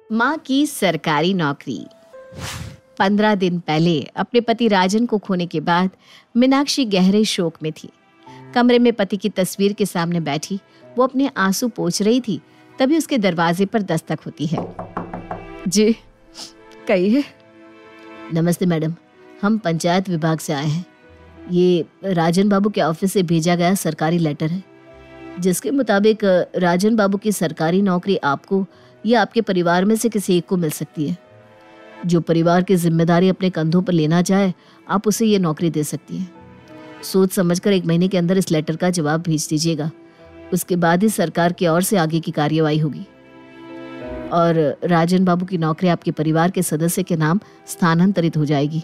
माँ की सरकारी नौकरी। 15 दिन पहले अपने पति राजन को खोने के बाद मीनाक्षी गहरे शोक में थी। कमरे में पति की तस्वीर के सामने बैठी वो अपने आंसू पोंछ रही थी, तभी उसके दरवाजे पर दस्तक होती है। जी कहिए। नमस्ते मैडम, हम पंचायत विभाग से आए हैं। ये राजन बाबू के ऑफिस से भेजा गया सरकारी लेटर है, जिसके मुताबिक राजन बाबू की सरकारी नौकरी आपको या आपके परिवार में से किसी एक को मिल सकती है। जो परिवार की जिम्मेदारी अपने कंधों पर लेना चाहे, आप उसे ये नौकरी दे सकती हैं। सोच समझकर 1 महीने के अंदर इस लेटर का जवाब भेज दीजिएगा। उसके बाद ही सरकार की ओर से आगे की कार्यवाही होगी और राजन बाबू की नौकरी आपके परिवार के सदस्य के नाम स्थानांतरित हो जाएगी।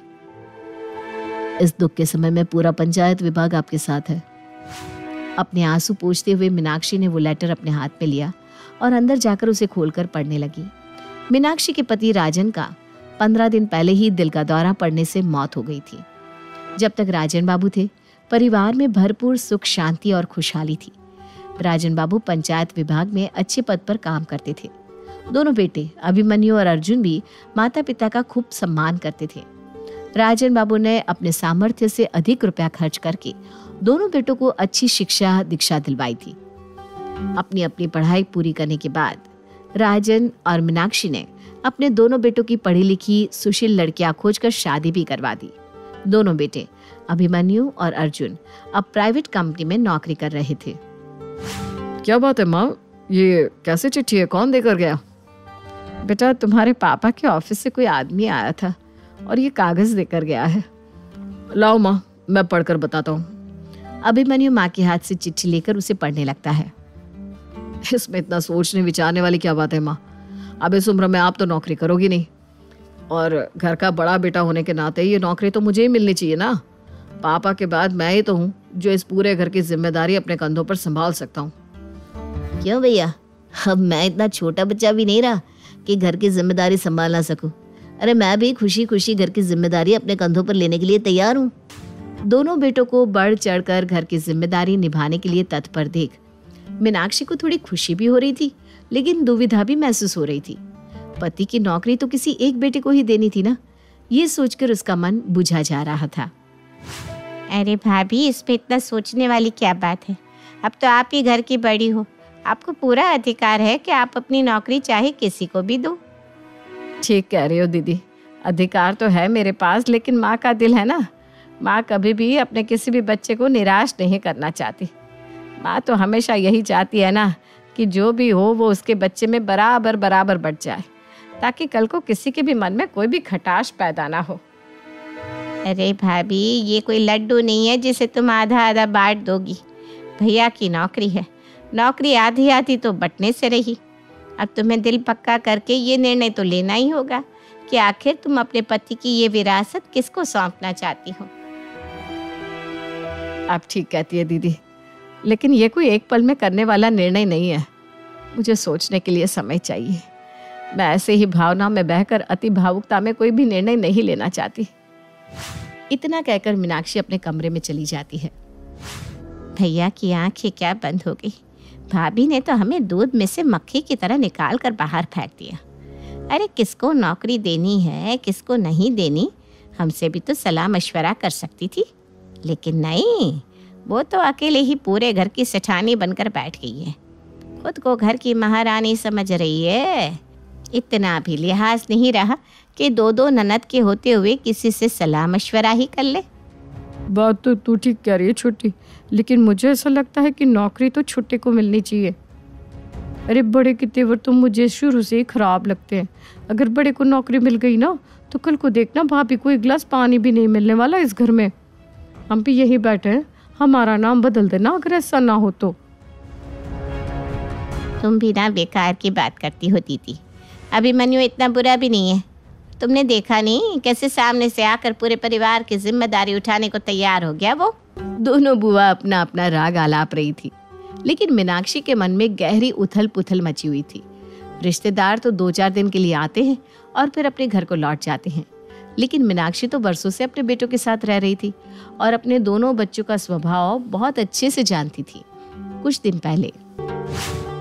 इस दुख के समय में पूरा पंचायत विभाग आपके साथ है। अपने आंसू पोंछते हुए मीनाक्षी ने वो लेटर अपने हाथ में लिया और अंदर जाकर उसे खोलकर पढ़ने लगी। मीनाक्षी के पति राजन का 15 दिन पहले ही दिल का दौरा पड़ने से मौत हो गई थी। जब तक राजन बाबू थे, परिवार में भरपूर सुख शांति और खुशहाली थी। राजन बाबू पंचायत विभाग में अच्छे पद पर काम करते थे। दोनों बेटे अभिमन्यु और अर्जुन भी माता पिता का खूब सम्मान करते थे। राजन बाबू ने अपने सामर्थ्य से अधिक रुपया खर्च करके दोनों बेटों को अच्छी शिक्षा दीक्षा दिलवाई थी। अपनी अपनी पढ़ाई पूरी करने के बाद राजन और मीनाक्षी ने अपने दोनों बेटों की पढ़ी लिखी सुशील लड़कियां खोजकर शादी भी करवा दी। दोनों बेटे अभिमन्यु और अर्जुन अब प्राइवेट कंपनी में नौकरी कर रहे थे। क्या बात है माँ, ये कैसे चिट्ठी है? कौन देकर गया? बेटा, तुम्हारे पापा के ऑफिस से कोई आदमी आया था और ये कागज देकर गया है। लाओ माँ, मैं पढ़कर बताता हूँ। अभिमन्यु माँ के हाथ से चिट्ठी लेकर उसे पढ़ने लगता है। इसमें इतना सोचने विचारने वाली क्या बात है माँ? अब इस उम्र में आप तो नौकरी करोगी नहीं और घर का बड़ा बेटा होने के नाते ये नौकरी तो मुझे ही मिलनी चाहिए ना। पापा के बाद मैं ही तो हूँ जो इस पूरे घर की जिम्मेदारी अपने कंधों पर संभाल सकता हूँ। क्यों भैया, अब मैं इतना छोटा बच्चा भी नहीं रहा कि घर की जिम्मेदारी संभाल ना सकूं। अरे मैं भी खुशी खुशी घर की जिम्मेदारी अपने कंधों पर लेने के लिए तैयार हूँ। दोनों बेटों को बढ़ चढ़कर घर की जिम्मेदारी निभाने के लिए तत्पर देख मीनाक्षी को थोड़ी खुशी भी हो रही थी, लेकिन दुविधा भी महसूस हो रही थी। पति की नौकरी तो किसी एक बेटे को ही देनी थी ना, ये सोचकर उसका मन बुझा जा रहा था। अरे भाभी, इसमें इतना सोचने वाली क्या बात है? अब तो आप ही घर की बड़ी हो, आपको पूरा अधिकार है कि आप अपनी नौकरी चाहे किसी को भी दो। ठीक कह रही हो दीदी, अधिकार तो है मेरे पास, लेकिन माँ का दिल है ना। माँ कभी भी अपने किसी भी बच्चे को निराश नहीं करना चाहती। माँ तो हमेशा यही चाहती है ना कि जो भी हो वो उसके बच्चे में बराबर बराबर बढ़ जाए, ताकि कल को किसी के भी मन में कोई भी खटाश पैदा ना हो। अरे भाभी, ये कोई लड्डू नहीं है जिसे तुम आधा आधा बांट दोगी। भैया की नौकरी है, नौकरी आधी आधी तो बंटने से रही। अब तुम्हें दिल पक्का करके ये निर्णय तो लेना ही होगा कि आखिर तुम अपने पति की ये विरासत किसको सौंपना चाहती हो। आप ठीक कहती है दीदी, लेकिन ये कोई एक पल में करने वाला निर्णय नहीं है। मुझे सोचने के लिए समय चाहिए। मैं ऐसे ही भावना में बहकर अति भावुकता में कोई भी निर्णय नहीं लेना चाहती। इतना कहकर मीनाक्षी अपने कमरे में चली जाती है। भैया की आंखें क्या बंद हो गई। भाभी ने तो हमें दूध में से मक्खी की तरह निकाल कर बाहर फेंक दिया। अरे किसको नौकरी देनी है, किसको नहीं देनी, हमसे भी तो सलाह मशवरा कर सकती थी। लेकिन नहीं, वो तो अकेले ही पूरे घर की सेठानी बनकर बैठ गई है। खुद को घर की महारानी समझ रही है। इतना भी लिहाज नहीं रहा कि 2-2 ननद के होते हुए किसी से सलाह मशवरा ही कर ले। बात तो तू ठीक कह रही है छोटी, लेकिन मुझे ऐसा लगता है कि नौकरी तो छोटे को मिलनी चाहिए। अरे बड़े के तेवर तो मुझे शुरू से ही खराब लगते हैं। अगर बड़े को नौकरी मिल गई ना तो कल को देखना भाभी को एक गिलास पानी भी नहीं मिलने वाला इस घर में। हम भी यही बैठे हैं, हमारा नाम बदल देना अगर ऐसा ना हो तो। तुम भी ना बेकार की बात करती हो दीदी। अभिमन्यु इतना बुरा भी नहीं है। तुमने देखा नहीं कैसे सामने से आकर पूरे परिवार की जिम्मेदारी उठाने को तैयार हो गया वो। दोनों बुआ अपना अपना राग आलाप रही थी, लेकिन मीनाक्षी के मन में गहरी उथल पुथल मची हुई थी। रिश्तेदार तो 2-4 दिन के लिए आते हैं और फिर अपने घर को लौट जाते हैं, लेकिन मीनाक्षी तो बरसों से अपने बेटों के साथ रह रही थी और अपने दोनों बच्चों का स्वभाव बहुत अच्छे से जानती थी। कुछ दिन पहले,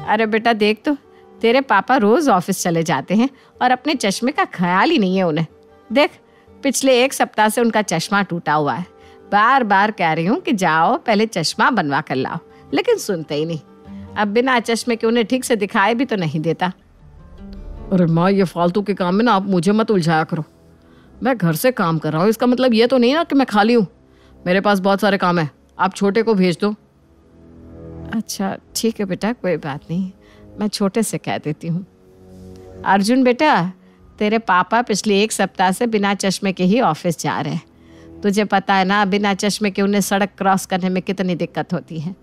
अरे बेटा देख तो, तेरे पापा रोज ऑफिस चले जाते हैं और अपने चश्मे का ख्याल ही नहीं है उन्हें। देख, पिछले 1 सप्ताह से उनका चश्मा टूटा हुआ है। बार बार कह रही हूँ कि जाओ पहले चश्मा बनवा कर लाओ, लेकिन सुनते ही नहीं। अब बिना चश्मे के उन्हें ठीक से दिखाई भी तो नहीं देता। अरे माँ, ये फालतू के काम में ना आप मुझे मत उलझाया करो। मैं घर से काम कर रहा हूँ, इसका मतलब ये तो नहीं ना कि मैं खाली हूँ। मेरे पास बहुत सारे काम है, आप छोटे को भेज दो। अच्छा ठीक है बेटा, कोई बात नहीं, मैं छोटे से कह देती हूँ। अर्जुन बेटा, तेरे पापा पिछले 1 सप्ताह से बिना चश्मे के ही ऑफिस जा रहे हैं। तुझे पता है ना, बिना चश्मे के उन्हें सड़क क्रॉस करने में कितनी दिक्कत होती है।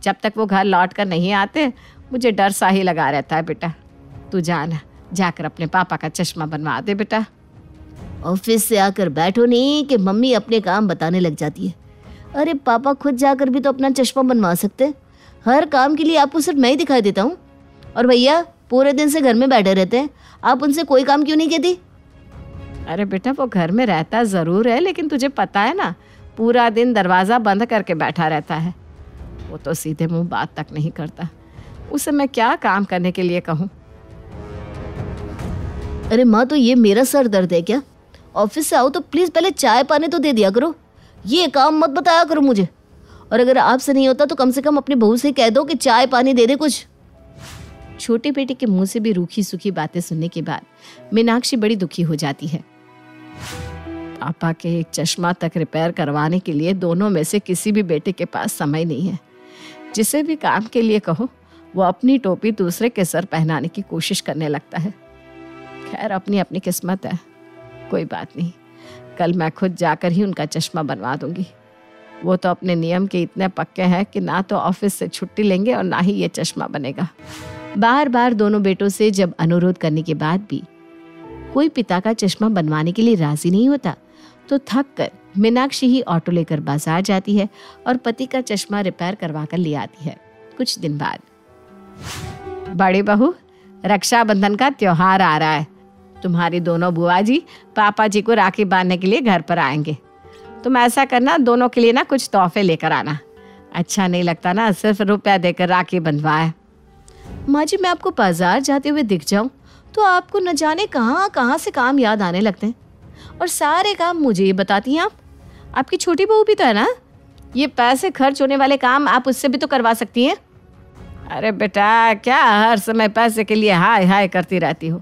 जब तक वो घर लौट कर नहीं आते मुझे डर सा ही लगा रहता है। बेटा तू जाना, जाकर अपने पापा का चश्मा बनवा दे बेटा। ऑफिस से आकर बैठो नहीं कि मम्मी अपने काम बताने लग जाती है। अरे पापा खुद जाकर भी तो अपना चश्मा बनवा सकते हैं। हर काम के लिए आपको सिर्फ मैं ही दिखाई देता हूँ। और भैया पूरे दिन से घर में बैठे रहते हैं, आप उनसे कोई काम क्यों नहीं कहती? अरे बेटा, वो घर में रहता ज़रूर है, लेकिन तुझे पता है ना, पूरा दिन दरवाज़ा बंद करके बैठा रहता है। वो तो सीधे मुंह बात तक नहीं करता। उसे मैं क्या काम करने के लिए कहूँ? अरे माँ, तो ये मेरा सर दर्द है क्या? ऑफिस से आओ तो प्लीज़ पहले चाय पानी तो दे दिया करो, ये काम मत बताया करो मुझे। और अगर आपसे नहीं होता तो कम से कम अपनी बहू से कह दो कि चाय पानी दे दे कुछ। छोटे बेटे के मुंह से भी रूखी सूखी बातें सुनने के बाद मीनाक्षी बड़ी दुखी हो जाती है। पापा के एक चश्मा तक रिपेयर करवाने के लिए दोनों में से किसी भी बेटे के पास समय नहीं है। जिसे भी काम के लिए कहो वो अपनी टोपी दूसरे के सर पहनाने की कोशिश करने लगता है। खैर, अपनी अपनी किस्मत है, कोई बात नहीं। कल मैं खुद जाकर ही उनका चश्मा बनवा दूंगी। वो तो अपने नियम के इतने पक्के हैं कि ना तो ऑफिस से छुट्टी लेंगे और ना ही ये चश्मा बनेगा। बार बार दोनों बेटों से जब अनुरोध करने के बाद भी कोई पिता का चश्मा बनवाने के लिए राजी नहीं होता, तो थक कर मीनाक्षी ही ऑटो लेकर बाजार जाती है और पति का चश्मा रिपेयर करवा कर ले आती है। कुछ दिन बाद, बड़ी बहू, रक्षाबंधन का त्योहार आ रहा है। तुम्हारी दोनों बुआ जी पापा जी को राखी बांधने के लिए घर पर आएंगे। तुम ऐसा करना, दोनों के लिए ना कुछ तोहफे लेकर आना। अच्छा नहीं लगता ना सिर्फ रुपया देकर राखी बंधवाए। माँ जी, मैं आपको बाजार जाते हुए दिख जाऊं तो आपको न जाने कहाँ कहाँ से काम याद आने लगते हैं, और सारे काम मुझे ही बताती हैं आप। आपकी छोटी बहू भी तो है ना, ये पैसे खर्च होने वाले काम आप उससे भी तो करवा सकती हैं। अरे बेटा, क्या हर समय पैसे के लिए हाय हाय करती रहती हो?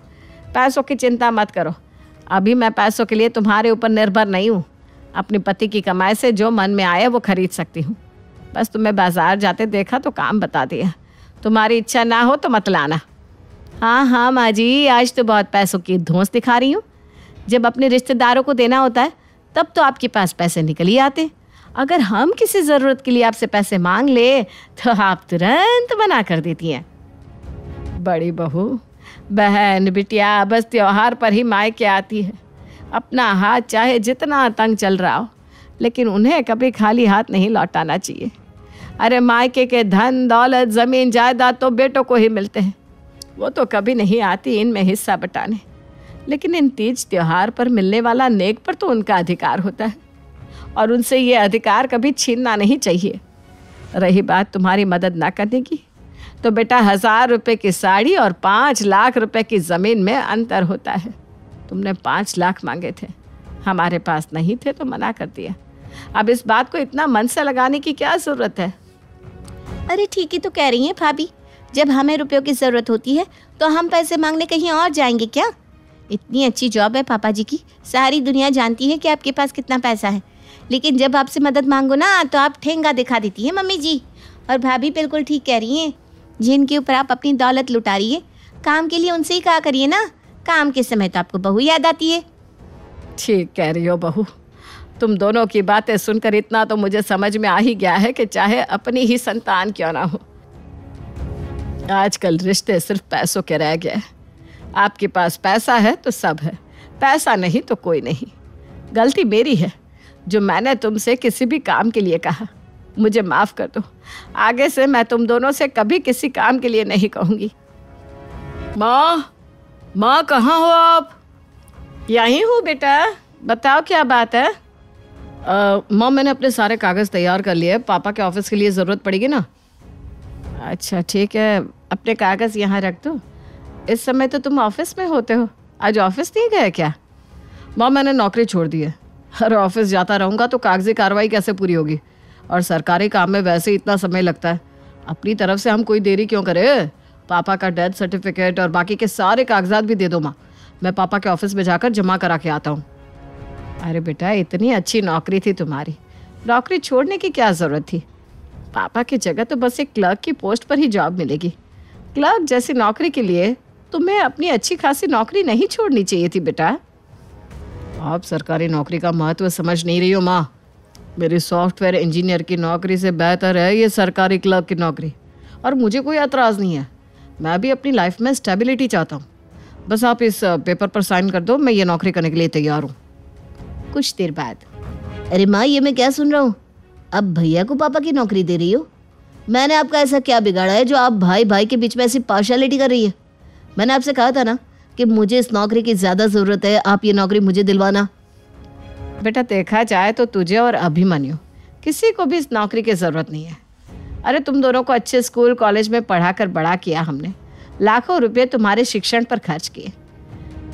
पैसों की चिंता मत करो। अभी मैं पैसों के लिए तुम्हारे ऊपर निर्भर नहीं हूँ। अपने पति की कमाई से जो मन में आए वो खरीद सकती हूँ। बस तुम्हें बाजार जाते देखा तो काम बता दिया। तुम्हारी इच्छा ना हो तो मत लाना। हाँ हाँ माँ जी, आज तो बहुत पैसों की धौंस दिखा रही हूँ। जब अपने रिश्तेदारों को देना होता है तब तो आपके पास पैसे निकल ही आते। अगर हम किसी ज़रूरत के लिए आपसे पैसे मांग ले तो आप तुरंत मना कर देती हैं। बड़ी बहू, बहन बिटिया बस त्योहार पर ही मायके आती है। अपना हाथ चाहे जितना तंग चल रहा हो, लेकिन उन्हें कभी खाली हाथ नहीं लौटाना चाहिए। अरे मायके के धन दौलत ज़मीन जायदाद तो बेटों को ही मिलते हैं, वो तो कभी नहीं आती इनमें हिस्सा बटाने। लेकिन इन तीज त्योहार पर मिलने वाला नेक पर तो उनका अधिकार होता है, और उनसे ये अधिकार कभी छीनना नहीं चाहिए। रही बात तुम्हारी मदद ना करने की, तो बेटा 1000 रुपये की साड़ी और 5 लाख रुपए की ज़मीन में अंतर होता है। तुमने 5 लाख मांगे थे, हमारे पास नहीं थे तो मना कर दिया। अब इस बात को इतना मन से लगाने की क्या ज़रूरत है? अरे ठीक ही तो कह रही हैं भाभी, जब हमें रुपयों की ज़रूरत होती है तो हम पैसे मांगने कहीं और जाएंगे क्या? इतनी अच्छी जॉब है पापा जी की, सारी दुनिया जानती है कि आपके पास कितना पैसा है, लेकिन जब आपसे मदद मांगो ना तो आप ठेंगा दिखा देती हैं मम्मी जी। और भाभी बिल्कुल ठीक कह रही हैं, जिनके ऊपर आप अपनी दौलत लुटा रही है, काम के लिए उनसे ही कहा करिए ना। काम के समय तो आपको बहू याद आती है। ठीक कह रही हो बहू, तुम दोनों की बातें सुनकर इतना तो मुझे समझ में आ ही गया है कि चाहे अपनी ही संतान क्यों ना हो, आजकल रिश्ते सिर्फ पैसों के रह गए। आपके पास पैसा है तो सब है, पैसा नहीं तो कोई नहीं। गलती मेरी है जो मैंने तुमसे किसी भी काम के लिए कहा, मुझे माफ़ कर दो। आगे से मैं तुम दोनों से कभी किसी काम के लिए नहीं कहूँगी। माँ कहाँ हो आप? यहीं हूँ बेटा, बताओ क्या बात है? माँ, मैंने अपने सारे कागज़ तैयार कर लिए, पापा के ऑफिस के लिए ज़रूरत पड़ेगी ना। अच्छा ठीक है, अपने कागज़ यहाँ रख दो। इस समय तो तुम ऑफिस में होते हो, आज ऑफिस नहीं गए क्या? माँ मैंने नौकरी छोड़ दी है। अरे ऑफिस जाता रहूँगा तो कागजी कार्रवाई कैसे पूरी होगी, और सरकारी काम में वैसे ही इतना समय लगता है। अपनी तरफ से हम कोई देरी क्यों करें? पापा का डेथ सर्टिफिकेट और बाकी के सारे कागजात भी दे दो माँ, मैं पापा के ऑफिस में जाकर जमा करा के आता हूँ। अरे बेटा इतनी अच्छी नौकरी थी तुम्हारी, नौकरी छोड़ने की क्या ज़रूरत थी? पापा की जगह तो बस एक क्लर्क की पोस्ट पर ही जॉब मिलेगी। क्लर्क जैसी नौकरी के लिए तुम्हें अपनी अच्छी खासी नौकरी नहीं छोड़नी चाहिए थी बेटा। आप सरकारी नौकरी का महत्व समझ नहीं रही हो माँ। मेरी सॉफ्टवेयर इंजीनियर की नौकरी से बेहतर है ये सरकारी क्लर्क की नौकरी, और मुझे कोई एतराज़ नहीं है। मैं भी अपनी लाइफ में स्टेबिलिटी चाहता हूँ। बस आप इस पेपर पर साइन कर दो, मैं ये नौकरी करने के लिए तैयार हूँ। कुछ देर बाद, अरे माँ ये मैं क्या सुन रहा हूँ, अब भैया को पापा की नौकरी दे रही हो? मैंने आपका ऐसा क्या बिगाड़ा है जो आप भाई भाई के बीच में ऐसी पार्शियलिटी कर रही है? मैंने आपसे कहा था ना कि मुझे इस नौकरी की ज़्यादा ज़रूरत है, आप ये नौकरी मुझे दिलवाना। बेटा देखा जाए तो तुझे और अभिमन्यु किसी को भी इस नौकरी की ज़रूरत नहीं है। अरे तुम दोनों को अच्छे स्कूल कॉलेज में पढ़ा कर बड़ा किया हमने, लाखों रुपए तुम्हारे शिक्षण पर खर्च किए।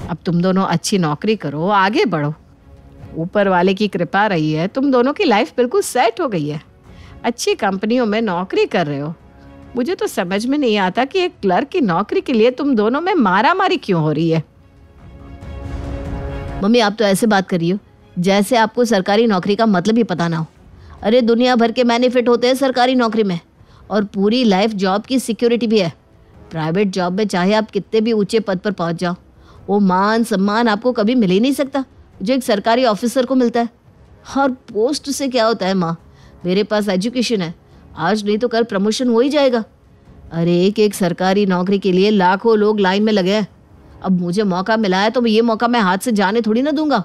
अब तुम दोनों अच्छी नौकरी करो, आगे बढ़ो। ऊपर वाले की कृपा रही है, तुम दोनों की लाइफ बिल्कुल सेट हो गई है। अच्छी कंपनियों में नौकरी कर रहे हो। मुझे तो समझ में नहीं आता कि एक क्लर्क की नौकरी के लिए तुम दोनों में मारामारी क्यों हो रही है। मम्मी आप तो ऐसे बात कर रही हो जैसे आपको सरकारी नौकरी का मतलब ही पता ना हो। अरे दुनिया भर के बेनिफिट होते हैं सरकारी नौकरी में, और पूरी लाइफ जॉब की सिक्योरिटी भी है। प्राइवेट जॉब में चाहे आप कितने भी ऊंचे पद पर पहुंच जाओ, वो मान सम्मान आपको कभी मिल ही नहीं सकता जो एक सरकारी ऑफिसर को मिलता है। और पोस्ट से क्या होता है माँ, मेरे पास एजुकेशन है, आज नहीं तो कल प्रमोशन हो ही जाएगा। अरे एक एक सरकारी नौकरी के लिए लाखों लोग लाइन में लगे हैं। अब मुझे मौका मिला है तो ये मौका मैं हाथ से जाने थोड़ी ना दूंगा।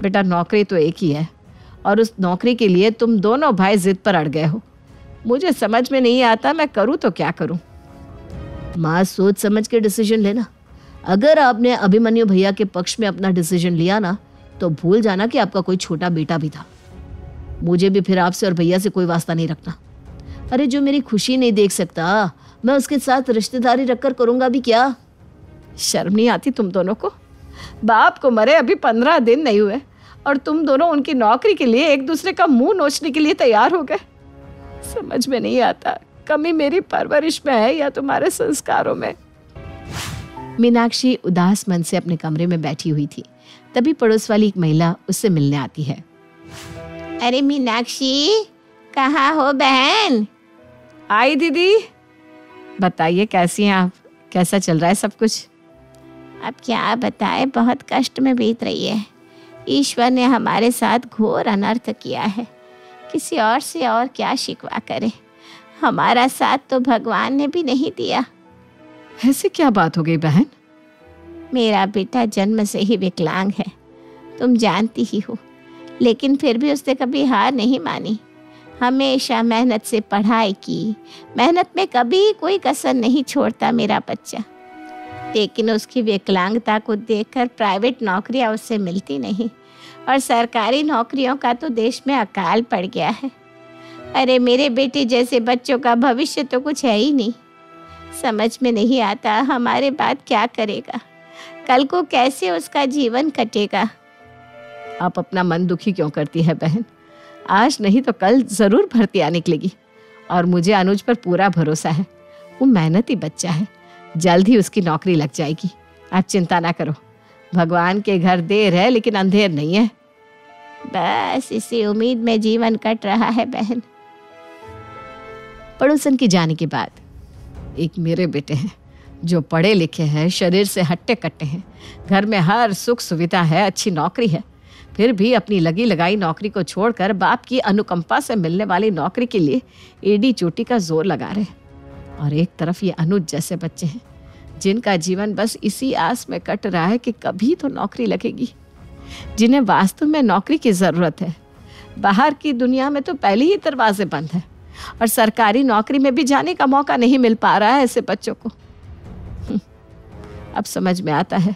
बेटा नौकरी तो एक ही है, और उस नौकरी के लिए तुम दोनों भाई जिद पर अड़ गए हो। मुझे समझ में नहीं आता मैं करूँ तो क्या करूँ। माँ सोच समझ के डिसीजन लेना। अगर आपने अभिमन्यु भैया के पक्ष में अपना डिसीजन लिया ना, तो भूल जाना कि आपका कोई छोटा बेटा भी था। मुझे भी फिर आपसे और भैया से कोई वास्ता नहीं रखना। अरे जो मेरी खुशी नहीं देख सकता, मैं उसके साथ रिश्तेदारी रखकर करूंगा भी क्या? शर्म नहीं आती तुम दोनों को? बाप को मरे अभी 15 दिन नहीं हुए और तुम दोनों उनकी नौकरी के लिए एक दूसरे का मुंह नोचने के लिए तैयार हो गए। समझ में नहीं आता, कमी मेरी परवरिश में है या तुम्हारे संस्कारों में। मीनाक्षी उदास मन से अपने कमरे में बैठी हुई थी। तभी पड़ोस वाली एक महिला उससे मिलने आती है। अरे मीनाक्षी, कहाँ हो बहन? आई दीदी। बताइए कैसी हैं आप, कैसा चल रहा है सब कुछ? अब क्या बताए, बहुत कष्ट में बीत रही है। ईश्वर ने हमारे साथ घोर अनर्थ किया है, किसी और से और क्या शिकवा करे। हमारा साथ तो भगवान ने भी नहीं दिया। ऐसी क्या बात हो गई बहन? मेरा बेटा जन्म से ही विकलांग है, तुम जानती ही हो, लेकिन फिर भी उसने कभी हार नहीं मानी। हमेशा मेहनत से पढ़ाई की, मेहनत में कभी कोई कसर नहीं छोड़ता मेरा बच्चा। लेकिन उसकी विकलांगता को देखकर प्राइवेट नौकरियां उससे मिलती नहीं, और सरकारी नौकरियों का तो देश में अकाल पड़ गया है। अरे मेरे बेटे जैसे बच्चों का भविष्य तो कुछ है ही नहीं। समझ में नहीं आता हमारे बाद क्या करेगा, कल को कैसे उसका जीवन कटेगा। आप अपना मन दुखी क्यों करती है बहन? आज नहीं तो कल जरूर भर्तियां निकलेगी, और मुझे अनुज पर पूरा भरोसा है। वो मेहनती बच्चा है, जल्द ही उसकी नौकरी लग जाएगी। आप चिंता ना करो, भगवान के घर देर है लेकिन अंधेर नहीं है। बस इसी उम्मीद में जीवन कट रहा है बहन। पड़ोसन के जाने के बाद एक मेरे बेटे हैं जो पढ़े लिखे हैं, शरीर से हट्टे कट्टे हैं, घर में हर सुख सुविधा है, अच्छी नौकरी है, फिर भी अपनी लगी लगाई नौकरी को छोड़कर बाप की अनुकंपा से मिलने वाली नौकरी के लिए एड़ी चोटी का जोर लगा रहे। और एक तरफ ये अनुज जैसे बच्चे हैं जिनका जीवन बस इसी आस में कट रहा है कि कभी तो नौकरी लगेगी, जिन्हें वास्तव में नौकरी की ज़रूरत है। बाहर की दुनिया में तो पहले ही दरवाजे बंद है, और सरकारी नौकरी में भी जाने का मौका नहीं मिल पा रहा है ऐसे बच्चों को। अब समझ में आता है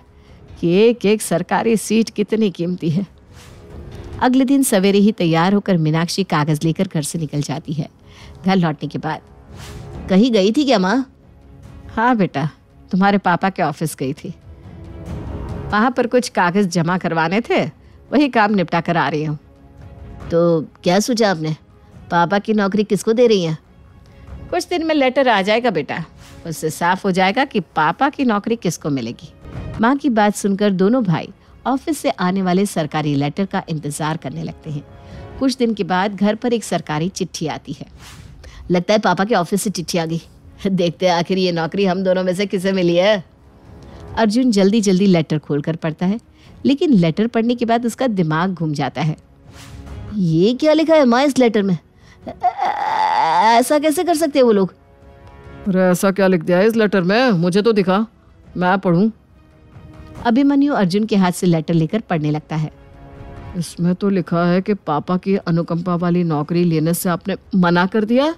कि एक एक सरकारी सीट कितनी कीमती है। अगले दिन सवेरे ही तैयार होकर मीनाक्षी कागज लेकर घर से निकल जाती है। घर लौटने के बाद, कहीं गई थी क्या माँ? हाँ बेटा, तुम्हारे पापा के ऑफिस गई थी। वहां पर कुछ कागज जमा करवाने थे, वही काम निपटा कर आ रही हूँ। तो क्या सोचा आपने? पापा की नौकरी किसको दे रही हैं? कुछ दिन में लेटर आ जाएगा बेटा, उससे साफ हो जाएगा कि पापा की नौकरी किसको मिलेगी। माँ की बात सुनकर दोनों भाई ऑफिस से आने वाले सरकारी लेटर का इंतजार करने लगते हैं। कुछ दिन के बाद घर पर एक सरकारी चिट्ठी आती है। लगता है पापा के ऑफिस से चिट्ठी आ गई। देखते हैं आखिर ये नौकरी हम दोनों में से किसे मिली है। अर्जुन जल्दी जल्दी लेटर खोलकर पढ़ता है, लेकिन लेटर पढ़ने के बाद उसका दिमाग घूम जाता है। ये क्या लिखा है माँ इस लेटर में? ऐसा कैसे कर सकते हैं वो लोग? अरे ऐसा क्या लिख दिया है इस लेटर में? मुझे तो दिखा, मैं पढ़ूं। अभिमन्यु अर्जुन के हाथ से लेटर लेकर पढ़ने लगता है। इसमें तो लिखा है कि पापा की अनुकंपा वाली नौकरी लेने से आपने मना कर दिया,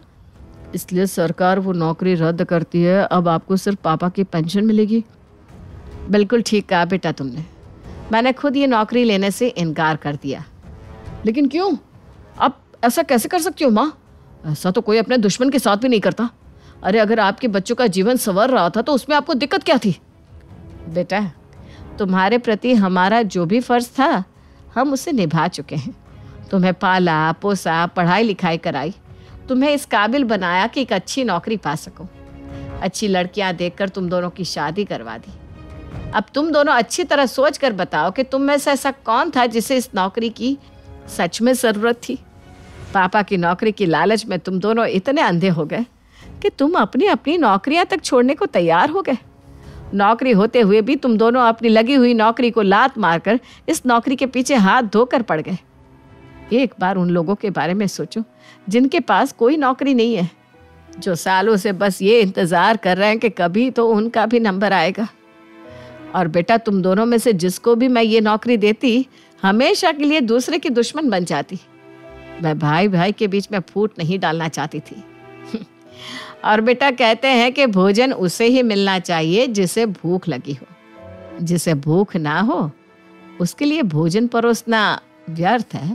इसलिए सरकार वो नौकरी रद्द करती है। अब आपको सिर्फ पापा की पेंशन मिलेगी। बिल्कुल ठीक कहा बेटा तुमने। मैंने खुद ये नौकरी लेने से इनकार कर दिया। लेकिन क्यों? आप ऐसा कैसे कर सकती हो माँ? ऐसा तो कोई अपने दुश्मन के साथ भी नहीं करता। अरे अगर आपके बच्चों का जीवन संवर रहा था तो उसमें आपको दिक्कत क्या थी? बेटा, तुम्हारे प्रति हमारा जो भी फर्ज था हम उसे निभा चुके हैं। तुम्हें पाला पोसा, पढ़ाई लिखाई कराई, तुम्हें इस काबिल बनाया कि एक अच्छी नौकरी पा सको। अच्छी लड़कियां देखकर तुम दोनों की शादी करवा दी। अब तुम दोनों अच्छी तरह सोच कर बताओ कि तुम में से ऐसा कौन था जिसे इस नौकरी की सच में ज़रूरत थी। पापा की नौकरी की लालच में तुम दोनों इतने अंधे हो गए कि तुम अपनी अपनी नौकरियां तक छोड़ने को तैयार हो गए। नौकरी होते हुए भी तुम दोनों अपनी लगी हुई नौकरी को लात मारकर इस नौकरी के पीछे हाथ धोकर पड़ गए। एक बार उन लोगों के बारे में सोचो जिनके पास कोई नौकरी नहीं है, जो सालों से बस ये इंतज़ार कर रहे हैं कि कभी तो उनका भी नंबर आएगा। और बेटा, तुम दोनों में से जिसको भी मैं ये नौकरी देती हमेशा के लिए दूसरे की दुश्मन बन जाती। मैं भाई भाई के बीच में फूट नहीं डालना चाहती थी। और बेटा, कहते हैं कि भोजन उसे ही मिलना चाहिए जिसे भूख लगी हो। जिसे भूख ना हो उसके लिए भोजन परोसना व्यर्थ है।